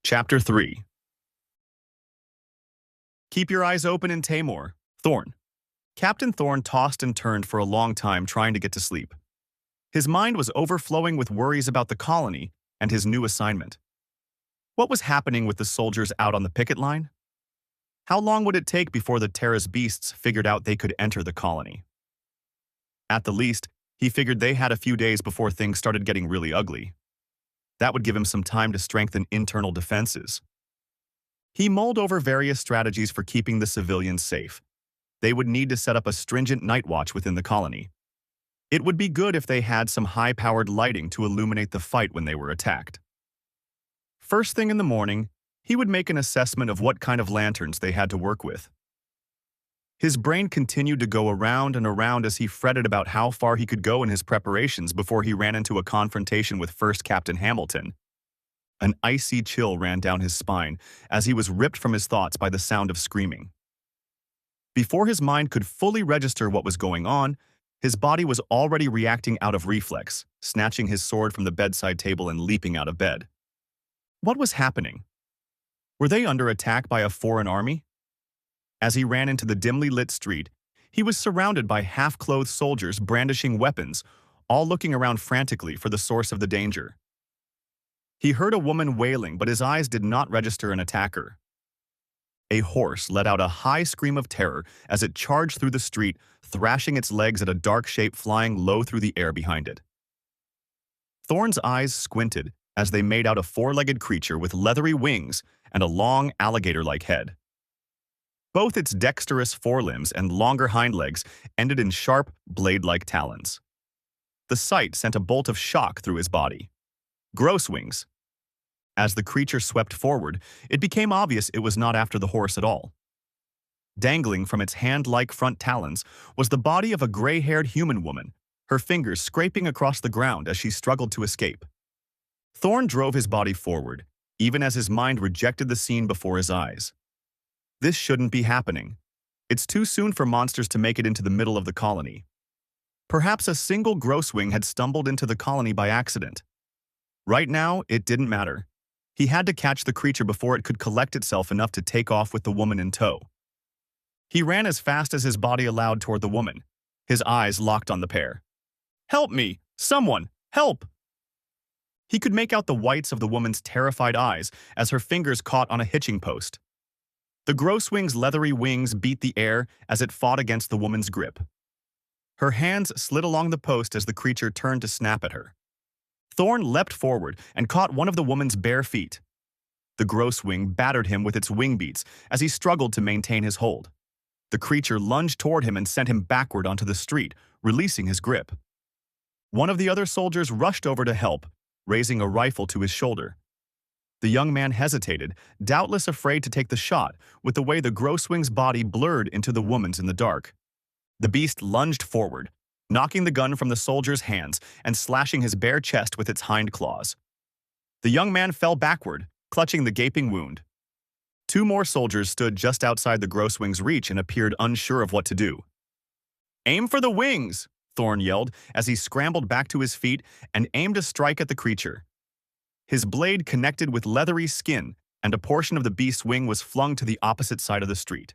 Chapter 3. Keep your eyes open in Taymore, Thorn. Captain Thorn tossed and turned for a long time trying to get to sleep. His mind was overflowing with worries about the colony and his new assignment. What was happening with the soldiers out on the picket line? How long would it take before the Terra's beasts figured out they could enter the colony? At the least, he figured they had a few days before things started getting really ugly. That would give him some time to strengthen internal defenses. He mulled over various strategies for keeping the civilians safe. They would need to set up a stringent night watch within the colony. It would be good if they had some high-powered lighting to illuminate the fight when they were attacked. First thing in the morning, he would make an assessment of what kind of lanterns they had to work with. His brain continued to go around and around as he fretted about how far he could go in his preparations before he ran into a confrontation with First Captain Hamilton. An icy chill ran down his spine as he was ripped from his thoughts by the sound of screaming. Before his mind could fully register what was going on, his body was already reacting out of reflex, snatching his sword from the bedside table and leaping out of bed. What was happening? Were they under attack by a foreign army? As he ran into the dimly lit street, he was surrounded by half-clothed soldiers brandishing weapons, all looking around frantically for the source of the danger. He heard a woman wailing, but his eyes did not register an attacker. A horse let out a high scream of terror as it charged through the street, thrashing its legs at a dark shape flying low through the air behind it. Thorn's eyes squinted as they made out a four-legged creature with leathery wings and a long alligator-like head. Both its dexterous forelimbs and longer hind legs ended in sharp, blade-like talons. The sight sent a bolt of shock through his body. Gross wings. As the creature swept forward, it became obvious it was not after the horse at all. Dangling from its hand-like front talons was the body of a gray-haired human woman, her fingers scraping across the ground as she struggled to escape. Thorn drove his body forward, even as his mind rejected the scene before his eyes. This shouldn't be happening. It's too soon for monsters to make it into the middle of the colony. Perhaps a single grosswing had stumbled into the colony by accident. Right now, it didn't matter. He had to catch the creature before it could collect itself enough to take off with the woman in tow. He ran as fast as his body allowed toward the woman, his eyes locked on the pair. "Help me! Someone! Help!" He could make out the whites of the woman's terrified eyes as her fingers caught on a hitching post. The grosswing's leathery wings beat the air as it fought against the woman's grip. Her hands slid along the post as the creature turned to snap at her. Thorn leapt forward and caught one of the woman's bare feet. The grosswing battered him with its wing beats as he struggled to maintain his hold. The creature lunged toward him and sent him backward onto the street, releasing his grip. One of the other soldiers rushed over to help, raising a rifle to his shoulder. The young man hesitated, doubtless afraid to take the shot, with the way the grosswing's body blurred into the woman's in the dark. The beast lunged forward, knocking the gun from the soldier's hands and slashing his bare chest with its hind claws. The young man fell backward, clutching the gaping wound. Two more soldiers stood just outside the grosswing's reach and appeared unsure of what to do. "Aim for the wings!" Thorn yelled as he scrambled back to his feet and aimed a strike at the creature. His blade connected with leathery skin, and a portion of the beast's wing was flung to the opposite side of the street.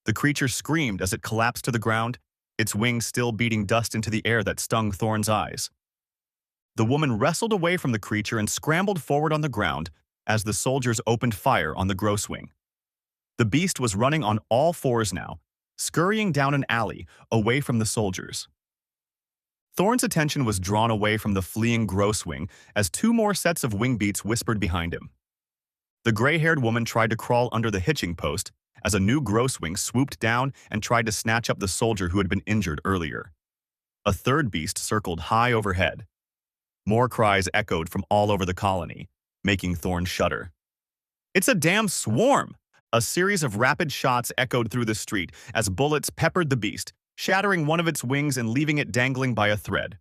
The creature screamed as it collapsed to the ground, its wings still beating dust into the air that stung Thorn's eyes. The woman wrestled away from the creature and scrambled forward on the ground as the soldiers opened fire on the grosswing. The beast was running on all fours now, scurrying down an alley away from the soldiers. Thorn's attention was drawn away from the fleeing grosswing as two more sets of wing beats whispered behind him. The gray-haired woman tried to crawl under the hitching post as a new grosswing swooped down and tried to snatch up the soldier who had been injured earlier. A third beast circled high overhead. More cries echoed from all over the colony, making Thorn shudder. "It's a damn swarm!" A series of rapid shots echoed through the street as bullets peppered the beast, shattering one of its wings and leaving it dangling by a thread.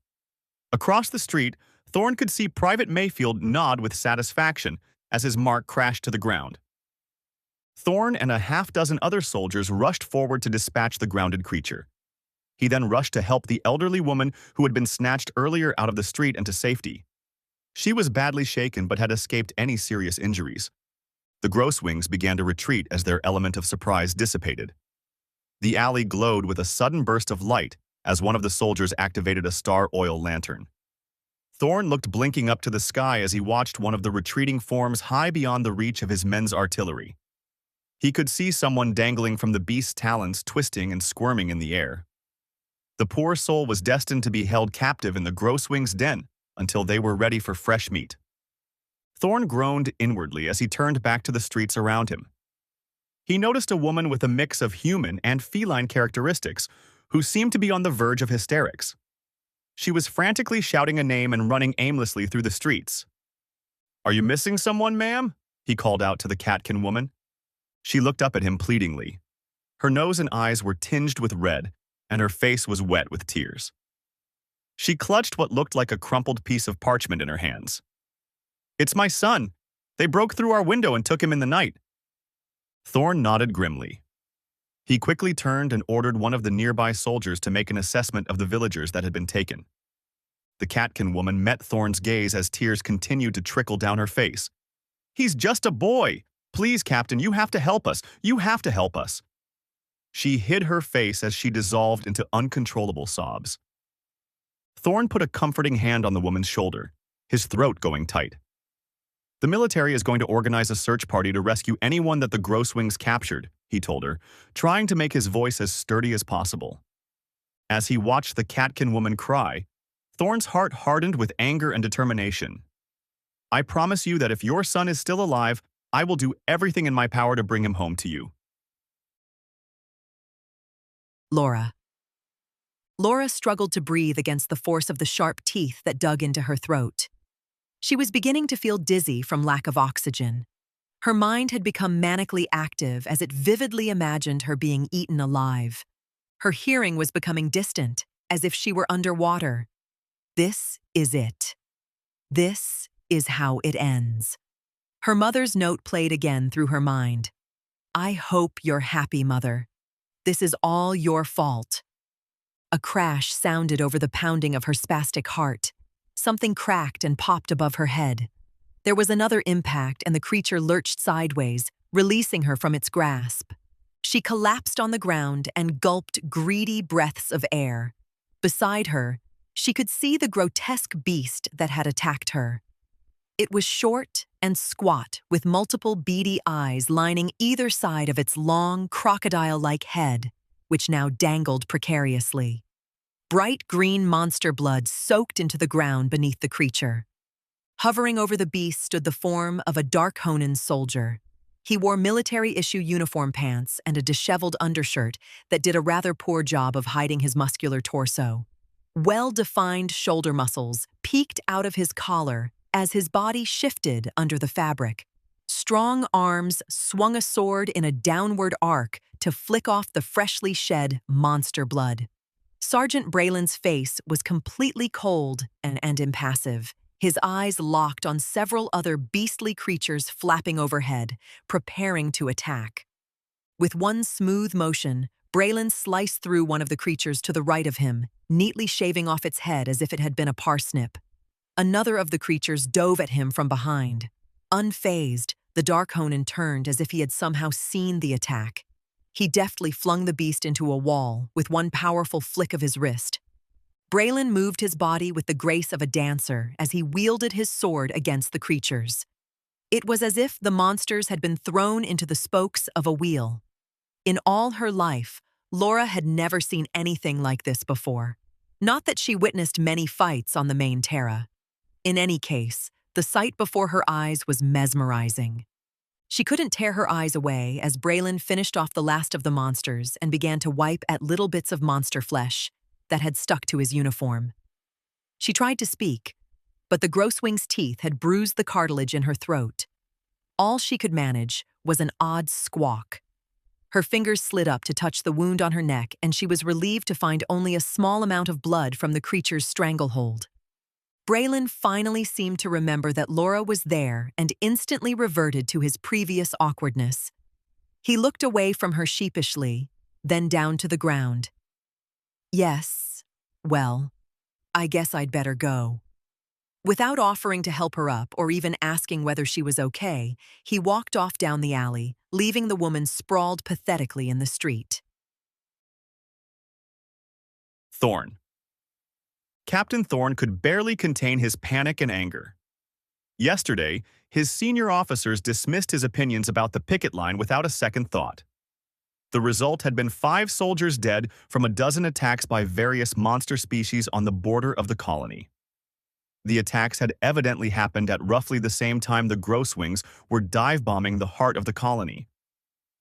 Across the street, Thorn could see Private Mayfield nod with satisfaction as his mark crashed to the ground. Thorn and a half-dozen other soldiers rushed forward to dispatch the grounded creature. He then rushed to help the elderly woman who had been snatched earlier out of the street into safety. She was badly shaken but had escaped any serious injuries. The Grosswings began to retreat as their element of surprise dissipated. The alley glowed with a sudden burst of light as one of the soldiers activated a star oil lantern. Thorn looked blinking up to the sky as he watched one of the retreating forms high beyond the reach of his men's artillery. He could see someone dangling from the beast's talons, twisting and squirming in the air. The poor soul was destined to be held captive in the Grosswings' den until they were ready for fresh meat. Thorn groaned inwardly as he turned back to the streets around him. He noticed a woman with a mix of human and feline characteristics who seemed to be on the verge of hysterics. She was frantically shouting a name and running aimlessly through the streets. "Are you missing someone, ma'am?" he called out to the catkin woman. She looked up at him pleadingly. Her nose and eyes were tinged with red, and her face was wet with tears. She clutched what looked like a crumpled piece of parchment in her hands. "It's my son. They broke through our window and took him in the night." Thorn nodded grimly. He quickly turned and ordered one of the nearby soldiers to make an assessment of the villagers that had been taken. The catkin woman met Thorn's gaze as tears continued to trickle down her face. "He's just a boy! Please, Captain, you have to help us! You have to help us!" She hid her face as she dissolved into uncontrollable sobs. Thorn put a comforting hand on the woman's shoulder, his throat going tight. "The military is going to organize a search party to rescue anyone that the Grosswings captured," he told her, trying to make his voice as sturdy as possible. As he watched the catkin woman cry, Thorn's heart hardened with anger and determination. "I promise you that if your son is still alive, I will do everything in my power to bring him home to you." Laura. Laura struggled to breathe against the force of the sharp teeth that dug into her throat. She was beginning to feel dizzy from lack of oxygen. Her mind had become manically active as it vividly imagined her being eaten alive. Her hearing was becoming distant, as if she were underwater. This is it. This is how it ends. Her mother's note played again through her mind. "I hope you're happy, Mother. This is all your fault." A crash sounded over the pounding of her spastic heart. Something cracked and popped above her head. There was another impact, and the creature lurched sideways, releasing her from its grasp. She collapsed on the ground and gulped greedy breaths of air. Beside her, she could see the grotesque beast that had attacked her. It was short and squat, with multiple beady eyes lining either side of its long, crocodile-like head, which now dangled precariously. Bright green monster blood soaked into the ground beneath the creature. Hovering over the beast stood the form of a Darkhonen soldier. He wore military-issue uniform pants and a disheveled undershirt that did a rather poor job of hiding his muscular torso. Well-defined shoulder muscles peeked out of his collar as his body shifted under the fabric. Strong arms swung a sword in a downward arc to flick off the freshly shed monster blood. Sergeant Braylon's face was completely cold and impassive, his eyes locked on several other beastly creatures flapping overhead, preparing to attack. With one smooth motion, Braylon sliced through one of the creatures to the right of him, neatly shaving off its head as if it had been a parsnip. Another of the creatures dove at him from behind. Unfazed, the Darkhonen turned as if he had somehow seen the attack. He deftly flung the beast into a wall with one powerful flick of his wrist. Braylon moved his body with the grace of a dancer as he wielded his sword against the creatures. It was as if the monsters had been thrown into the spokes of a wheel. In all her life, Laura had never seen anything like this before. Not that she witnessed many fights on the main Terra. In any case, the sight before her eyes was mesmerizing. She couldn't tear her eyes away as Braylon finished off the last of the monsters and began to wipe at little bits of monster flesh that had stuck to his uniform. She tried to speak, but the Grosswing's teeth had bruised the cartilage in her throat. All she could manage was an odd squawk. Her fingers slid up to touch the wound on her neck, and she was relieved to find only a small amount of blood from the creature's stranglehold. Braylon finally seemed to remember that Laura was there and instantly reverted to his previous awkwardness. He looked away from her sheepishly, then down to the ground. "Yes, well, I guess I'd better go." Without offering to help her up or even asking whether she was okay, he walked off down the alley, leaving the woman sprawled pathetically in the street. Thorn. Captain Thorn could barely contain his panic and anger. Yesterday, his senior officers dismissed his opinions about the picket line without a second thought. The result had been 5 soldiers dead from a dozen attacks by various monster species on the border of the colony. The attacks had evidently happened at roughly the same time the Grosswings were dive-bombing the heart of the colony.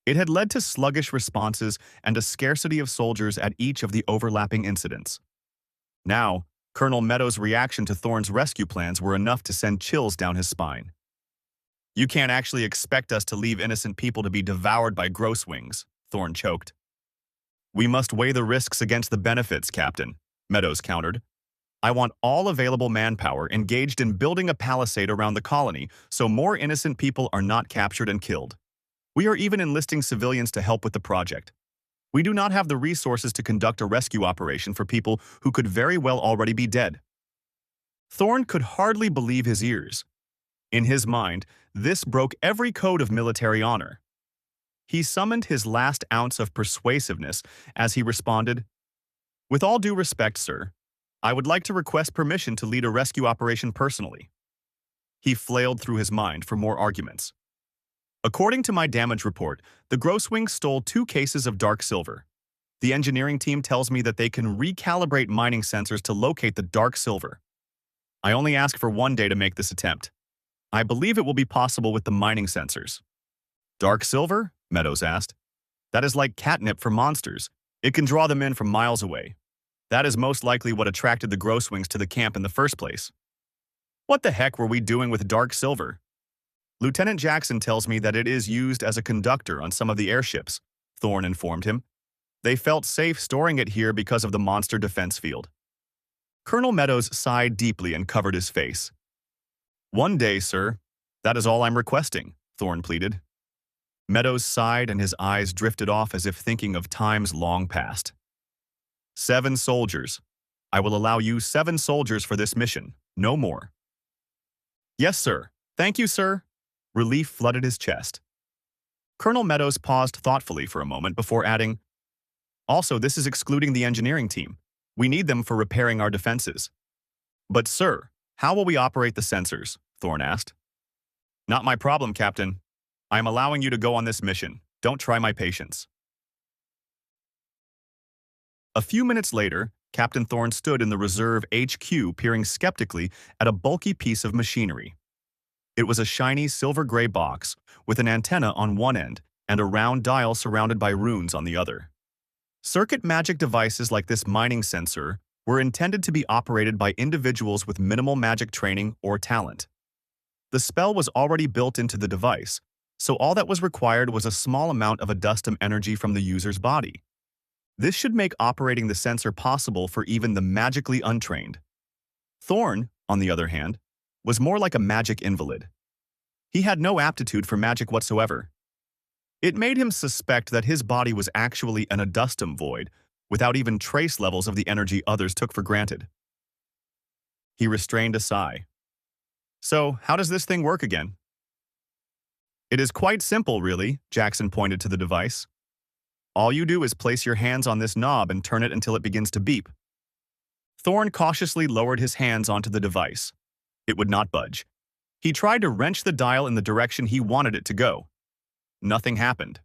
It had led to sluggish responses and a scarcity of soldiers at each of the overlapping incidents. Now, Colonel Meadows' reaction to Thorn's rescue plans were enough to send chills down his spine. "You can't actually expect us to leave innocent people to be devoured by Grosswings," Thorn choked. "We must weigh the risks against the benefits, Captain," Meadows countered. "I want all available manpower engaged in building a palisade around the colony so more innocent people are not captured and killed. We are even enlisting civilians to help with the project. We do not have the resources to conduct a rescue operation for people who could very well already be dead." Thorn could hardly believe his ears. In his mind, this broke every code of military honor. He summoned his last ounce of persuasiveness as he responded, "With all due respect, sir, I would like to request permission to lead a rescue operation personally." He flailed through his mind for more arguments. "According to my damage report, the Grosswings stole 2 cases of dark silver. The engineering team tells me that they can recalibrate mining sensors to locate the dark silver. I only ask for 1 day to make this attempt. I believe it will be possible with the mining sensors." "Dark silver?" Meadows asked. "That is like catnip for monsters. It can draw them in from miles away. That is most likely what attracted the Grosswings to the camp in the first place." "What the heck were we doing with dark silver?" "Lieutenant Jackson tells me that it is used as a conductor on some of the airships," Thorn informed him. "They felt safe storing it here because of the monster defense field." Colonel Meadows sighed deeply and covered his face. "1 day, sir. That is all I'm requesting," Thorn pleaded. Meadows sighed and his eyes drifted off as if thinking of times long past. 7 soldiers. I will allow you 7 soldiers for this mission, no more." "Yes, sir. Thank you, sir." Relief flooded his chest. Colonel Meadows paused thoughtfully for a moment before adding, "Also, this is excluding the engineering team. We need them for repairing our defenses." "But, sir, how will we operate the sensors?" Thorn asked. "Not my problem, Captain. I am allowing you to go on this mission. Don't try my patience." A few minutes later, Captain Thorn stood in the reserve HQ peering skeptically at a bulky piece of machinery. It was a shiny silver-gray box with an antenna on one end and a round dial surrounded by runes on the other. Circuit magic devices like this mining sensor were intended to be operated by individuals with minimal magic training or talent. The spell was already built into the device, so all that was required was a small amount of Adustum energy from the user's body. This should make operating the sensor possible for even the magically untrained. Thorn, on the other hand, was more like a magic invalid. He had no aptitude for magic whatsoever. It made him suspect that his body was actually an Adustum void, without even trace levels of the energy others took for granted. He restrained a sigh. "So, how does this thing work again?" "It is quite simple, really," Jackson pointed to the device. "All you do is place your hands on this knob and turn it until it begins to beep." Thorn cautiously lowered his hands onto the device. It would not budge. He tried to wrench the dial in the direction he wanted it to go. Nothing happened.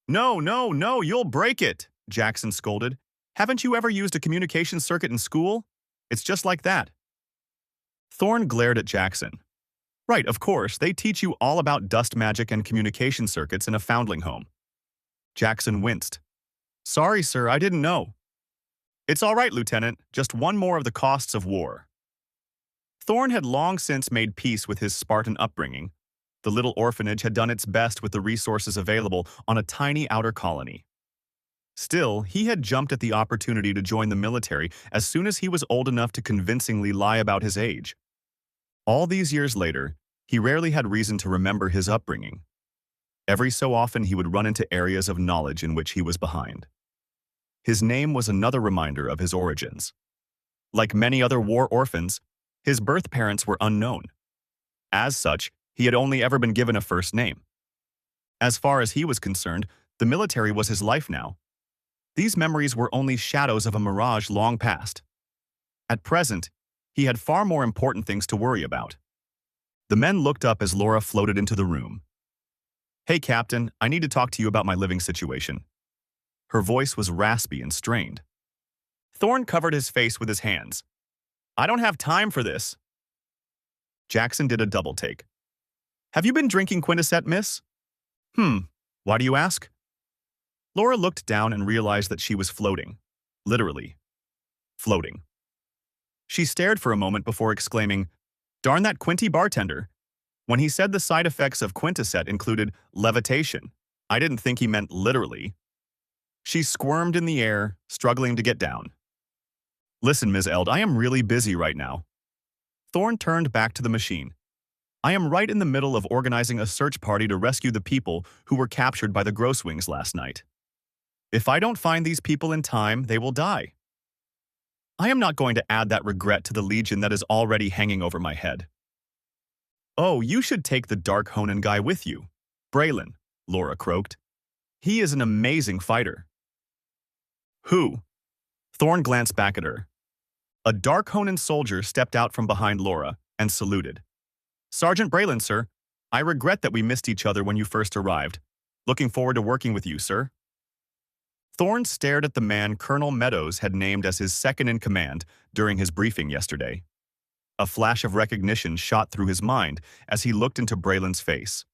"No, no, no, you'll break it," Jackson scolded. "Haven't you ever used a communication circuit in school? It's just like that." Thorn glared at Jackson. "Right, of course, they teach you all about dust magic and communication circuits in a foundling home." Jackson winced. "Sorry, sir, I didn't know." "It's all right, Lieutenant. Just 1 more of the costs of war." Thorn had long since made peace with his Spartan upbringing. The little orphanage had done its best with the resources available on a tiny outer colony. Still, he had jumped at the opportunity to join the military as soon as he was old enough to convincingly lie about his age. All these years later, he rarely had reason to remember his upbringing. Every so often he would run into areas of knowledge in which he was behind. His name was another reminder of his origins. Like many other war orphans, His birth parents were unknown. As such, he had only ever been given a first name. As far as he was concerned, the military was his life now. These memories were only shadows of a mirage long past. At present, he had far more important things to worry about. The men looked up as Laura floated into the room. "Hey, Captain, I need to talk to you about my living situation." Her voice was raspy and strained. Thorne covered his face with his hands. "I don't have time for this." Jackson did a double take. "Have you been drinking Quintaset, miss?" Why do you ask?" Laura looked down and realized that she was floating. Literally. Floating. She stared for a moment before exclaiming, "Darn that Quinty bartender. When he said the side effects of Quintaset included levitation, I didn't think he meant literally." She squirmed in the air, struggling to get down. "Listen, Ms. Eld, I am really busy right now." Thorne turned back to the machine. "I am right in the middle of organizing a search party to rescue the people who were captured by the Grosswings last night. If I don't find these people in time, they will die. I am not going to add that regret to the legion that is already hanging over my head." "Oh, you should take the Dark Honan guy with you. Braylon," Laura croaked. "He is an amazing fighter." "Who?" Thorne glanced back at her. A Dark Honan soldier stepped out from behind Laura and saluted. "Sergeant Braylon, sir. I regret that we missed each other when you first arrived. Looking forward to working with you, sir." Thorne stared at the man Colonel Meadows had named as his second-in-command during his briefing yesterday. A flash of recognition shot through his mind as he looked into Braylon's face.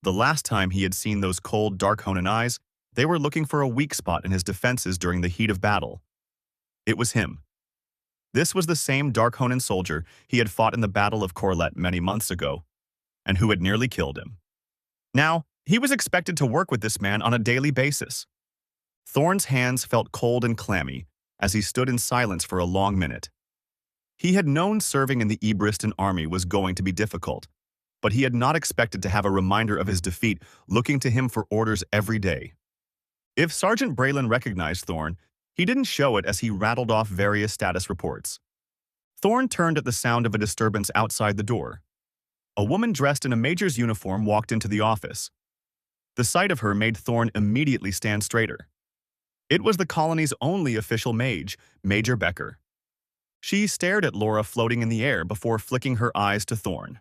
The last time he had seen those cold, Dark Honan eyes, they were looking for a weak spot in his defenses during the heat of battle. It was him. This was the same Dark Honan soldier he had fought in the Battle of Corlett many months ago, and who had nearly killed him. Now, he was expected to work with this man on a daily basis. Thorne's hands felt cold and clammy as he stood in silence for a long minute. He had known serving in the Ebriston army was going to be difficult, but he had not expected to have a reminder of his defeat looking to him for orders every day. If Sergeant Braylon recognized Thorne, he didn't show it as he rattled off various status reports. Thorne turned at the sound of a disturbance outside the door. A woman dressed in a major's uniform walked into the office. The sight of her made Thorne immediately stand straighter. It was the colony's only official mage, Major Becker. She stared at Laura floating in the air before flicking her eyes to Thorne.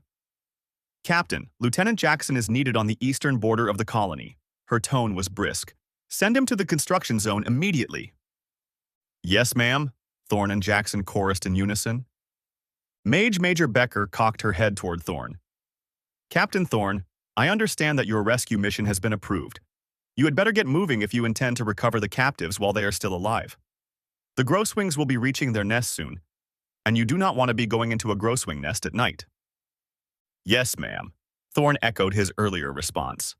"Captain, Lieutenant Jackson is needed on the eastern border of the colony." Her tone was brisk. "Send him to the construction zone immediately." "Yes, ma'am," Thorne and Jackson chorused in unison. Major Becker cocked her head toward Thorne. "Captain Thorne, I understand that your rescue mission has been approved. You had better get moving if you intend to recover the captives while they are still alive. The Grosswings will be reaching their nest soon, and you do not want to be going into a Grosswing nest at night." "Yes, ma'am," Thorne echoed his earlier response.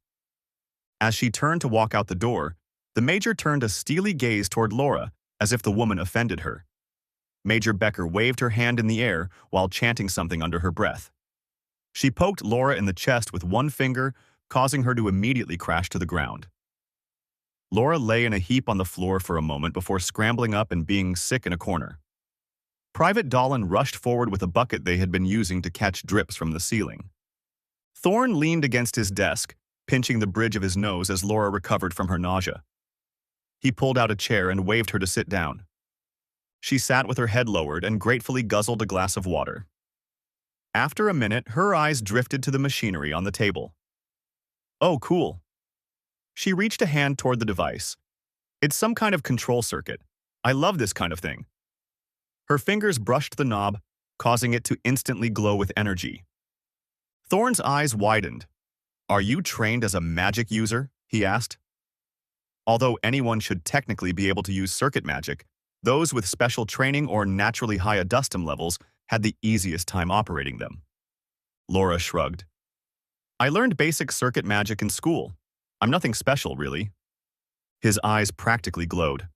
As she turned to walk out the door, the Major turned a steely gaze toward Laura as if the woman offended her. Major Becker waved her hand in the air while chanting something under her breath. She poked Laura in the chest with one finger, causing her to immediately crash to the ground. Laura lay in a heap on the floor for a moment before scrambling up and being sick in a corner. Private Dolan rushed forward with a bucket they had been using to catch drips from the ceiling. Thorne leaned against his desk, pinching the bridge of his nose as Laura recovered from her nausea. He pulled out a chair and waved her to sit down. She sat with her head lowered and gratefully guzzled a glass of water. After a minute, her eyes drifted to the machinery on the table. "Oh, cool." She reached a hand toward the device. "It's some kind of control circuit. I love this kind of thing." Her fingers brushed the knob, causing it to instantly glow with energy. Thorne's eyes widened. "Are you trained as a magic user?" he asked. Although anyone should technically be able to use circuit magic, those with special training or naturally high adustum levels had the easiest time operating them. Laura shrugged. "I learned basic circuit magic in school. I'm nothing special, really." His eyes practically glowed.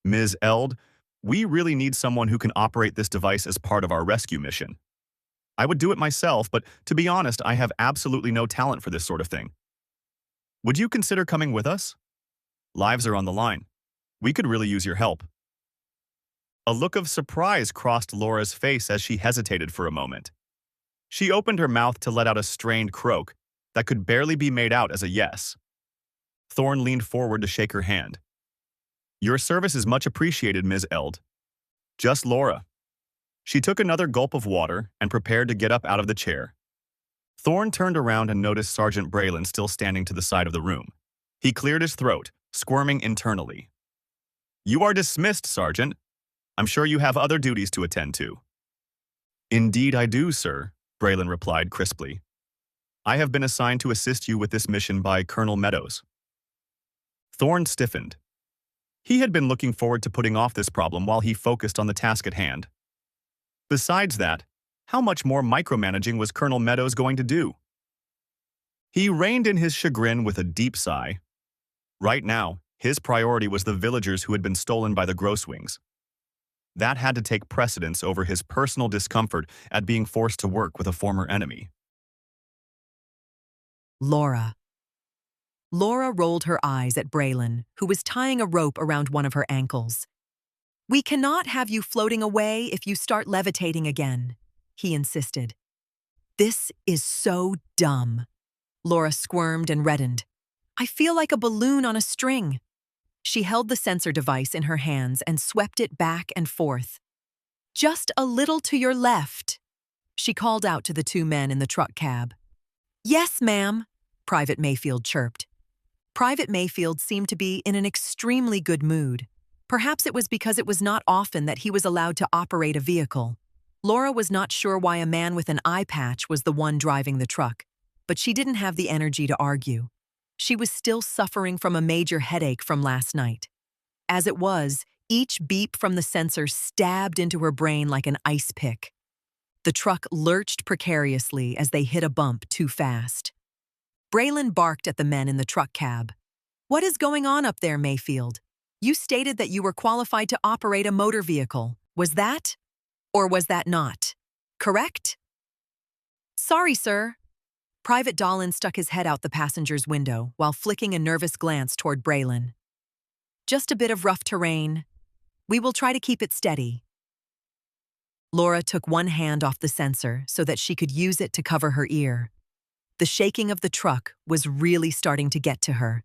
"Ms. Eld, we really need someone who can operate this device as part of our rescue mission. I would do it myself, but to be honest, I have absolutely no talent for this sort of thing. Would you consider coming with us? Lives are on the line. We could really use your help." A look of surprise crossed Laura's face as she hesitated for a moment. She opened her mouth to let out a strained croak that could barely be made out as a yes. Thorne leaned forward to shake her hand. "Your service is much appreciated, Ms. Eld." "Just Laura." She took another gulp of water and prepared to get up out of the chair. Thorne turned around and noticed Sergeant Braylon still standing to the side of the room. He cleared his throat, squirming internally. "You are dismissed, Sergeant. I'm sure you have other duties to attend to." "Indeed I do, sir," Braylon replied crisply. "I have been assigned to assist you with this mission by Colonel Meadows." Thorne stiffened. He had been looking forward to putting off this problem while he focused on the task at hand. Besides that, how much more micromanaging was Colonel Meadows going to do? He reined in his chagrin with a deep sigh. Right now, his priority was the villagers who had been stolen by the Grosswings. That had to take precedence over his personal discomfort at being forced to work with a former enemy. Laura. Laura rolled her eyes at Braylon, who was tying a rope around one of her ankles. "We cannot have you floating away if you start levitating again," he insisted. "This is so dumb." Laura squirmed and reddened. "I feel like a balloon on a string." She held the sensor device in her hands and swept it back and forth. "Just a little to your left," she called out to the two men in the truck cab. "Yes, ma'am," Private Mayfield chirped. Private Mayfield seemed to be in an extremely good mood. Perhaps it was because it was not often that he was allowed to operate a vehicle. Laura was not sure why a man with an eye patch was the one driving the truck, but she didn't have the energy to argue. She was still suffering from a major headache from last night. As it was, each beep from the sensor stabbed into her brain like an ice pick. The truck lurched precariously as they hit a bump too fast. Braylon barked at the men in the truck cab. "What is going on up there, Mayfield? You stated that you were qualified to operate a motor vehicle. Was that? Or was that not? Correct?" "Sorry, sir." Private Dolan stuck his head out the passenger's window while flicking a nervous glance toward Braylon. "Just a bit of rough terrain. We will try to keep it steady." Laura took one hand off the sensor so that she could use it to cover her ear. The shaking of the truck was really starting to get to her.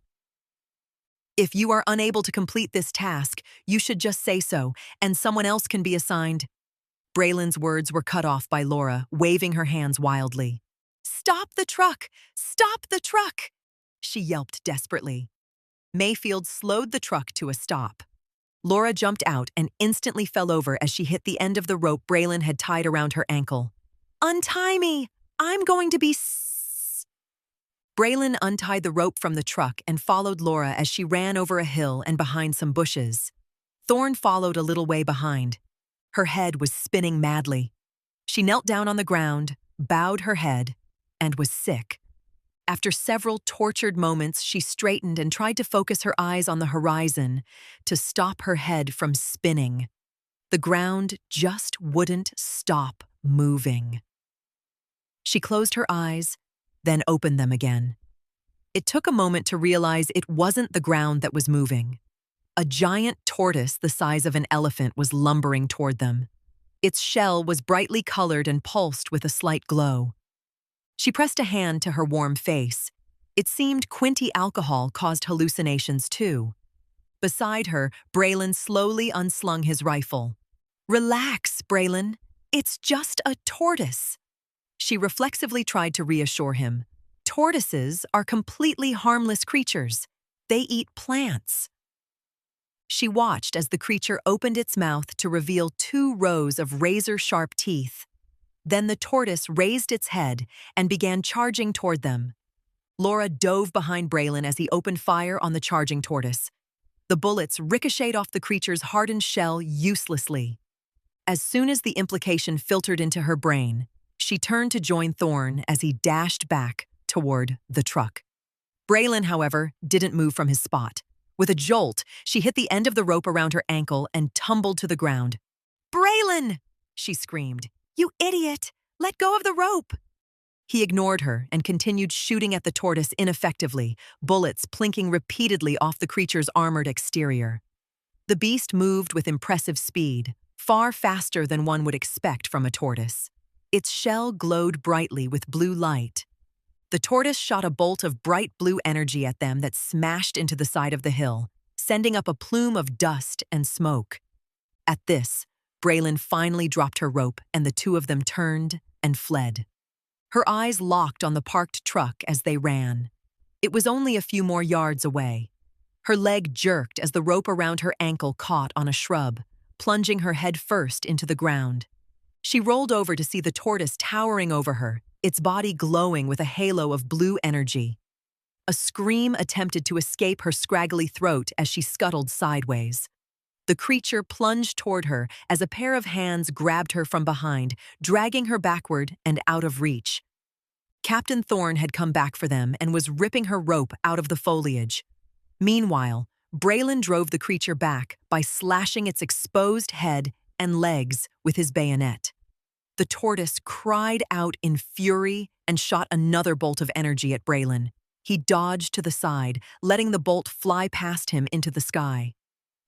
"If you are unable to complete this task, you should just say so, and someone else can be assigned." Braylon's words were cut off by Laura, waving her hands wildly. "Stop the truck! Stop the truck!" she yelped desperately. Mayfield slowed the truck to a stop. Laura jumped out and instantly fell over as she hit the end of the rope Braylon had tied around her ankle. "Untie me! I'm going to be Braylon untied the rope from the truck and followed Laura as she ran over a hill and behind some bushes. Thorne followed a little way behind. Her head was spinning madly. She knelt down on the ground, bowed her head, and was sick. After several tortured moments, she straightened and tried to focus her eyes on the horizon to stop her head from spinning. The ground just wouldn't stop moving. She closed her eyes, then opened them again. It took a moment to realize it wasn't the ground that was moving. A giant tortoise the size of an elephant was lumbering toward them. Its shell was brightly colored and pulsed with a slight glow. She pressed a hand to her warm face. It seemed Quinty alcohol caused hallucinations too. Beside her, Braylon slowly unslung his rifle. "Relax, Braylon. It's just a tortoise." She reflexively tried to reassure him. Tortoises are completely harmless creatures. They eat plants. She watched as the creature opened its mouth to reveal 2 rows of razor-sharp teeth. Then the tortoise raised its head and began charging toward them. Laura dove behind Braylon as he opened fire on the charging tortoise. The bullets ricocheted off the creature's hardened shell uselessly. As soon as the implication filtered into her brain, she turned to join Thorne as he dashed back toward the truck. Braylon, however, didn't move from his spot. With a jolt, she hit the end of the rope around her ankle and tumbled to the ground. "Braylon!" she screamed. "You idiot! Let go of the rope!" He ignored her and continued shooting at the tortoise ineffectively, bullets plinking repeatedly off the creature's armored exterior. The beast moved with impressive speed, far faster than one would expect from a tortoise. Its shell glowed brightly with blue light. The tortoise shot a bolt of bright blue energy at them that smashed into the side of the hill, sending up a plume of dust and smoke. At this, Braylon finally dropped her rope and the two of them turned and fled. Her eyes locked on the parked truck as they ran. It was only a few more yards away. Her leg jerked as the rope around her ankle caught on a shrub, plunging her head first into the ground. She rolled over to see the tortoise towering over her, its body glowing with a halo of blue energy. A scream attempted to escape her scraggly throat as she scuttled sideways. The creature plunged toward her as a pair of hands grabbed her from behind, dragging her backward and out of reach. Captain Thorne had come back for them and was ripping her rope out of the foliage. Meanwhile, Braylon drove the creature back by slashing its exposed head and legs with his bayonet. The tortoise cried out in fury and shot another bolt of energy at Braylon. He dodged to the side, letting the bolt fly past him into the sky.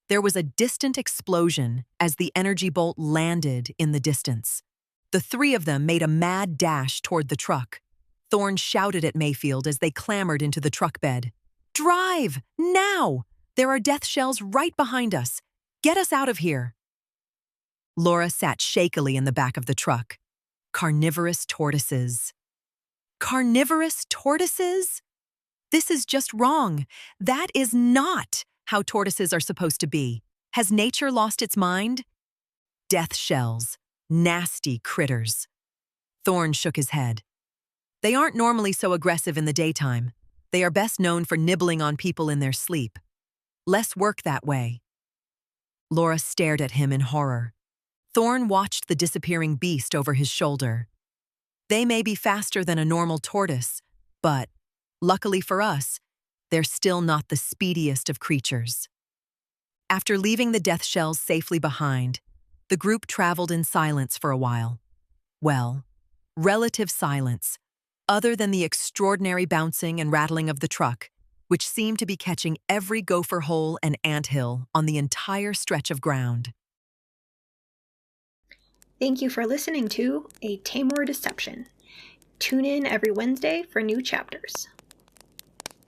There was a distant explosion as the energy bolt landed in the distance. The three of them made a mad dash toward the truck. Thorne shouted at Mayfield as they clambered into the truck bed. "Drive! Now! There are death shells right behind us. Get us out of here!" Laura sat shakily in the back of the truck. Carnivorous tortoises. Carnivorous tortoises? This is just wrong. That is not how tortoises are supposed to be. Has nature lost its mind? Death shells. Nasty critters. Thorne shook his head. They aren't normally so aggressive in the daytime. They are best known for nibbling on people in their sleep. Less work that way. Laura stared at him in horror. Thorne watched the disappearing beast over his shoulder. They may be faster than a normal tortoise, but, luckily for us, they're still not the speediest of creatures. After leaving the death shells safely behind, the group traveled in silence for a while. Well, relative silence, other than the extraordinary bouncing and rattling of the truck, which seemed to be catching every gopher hole and anthill on the entire stretch of ground. Thank you for listening to A Taymore Deception. Tune in every Wednesday for new chapters.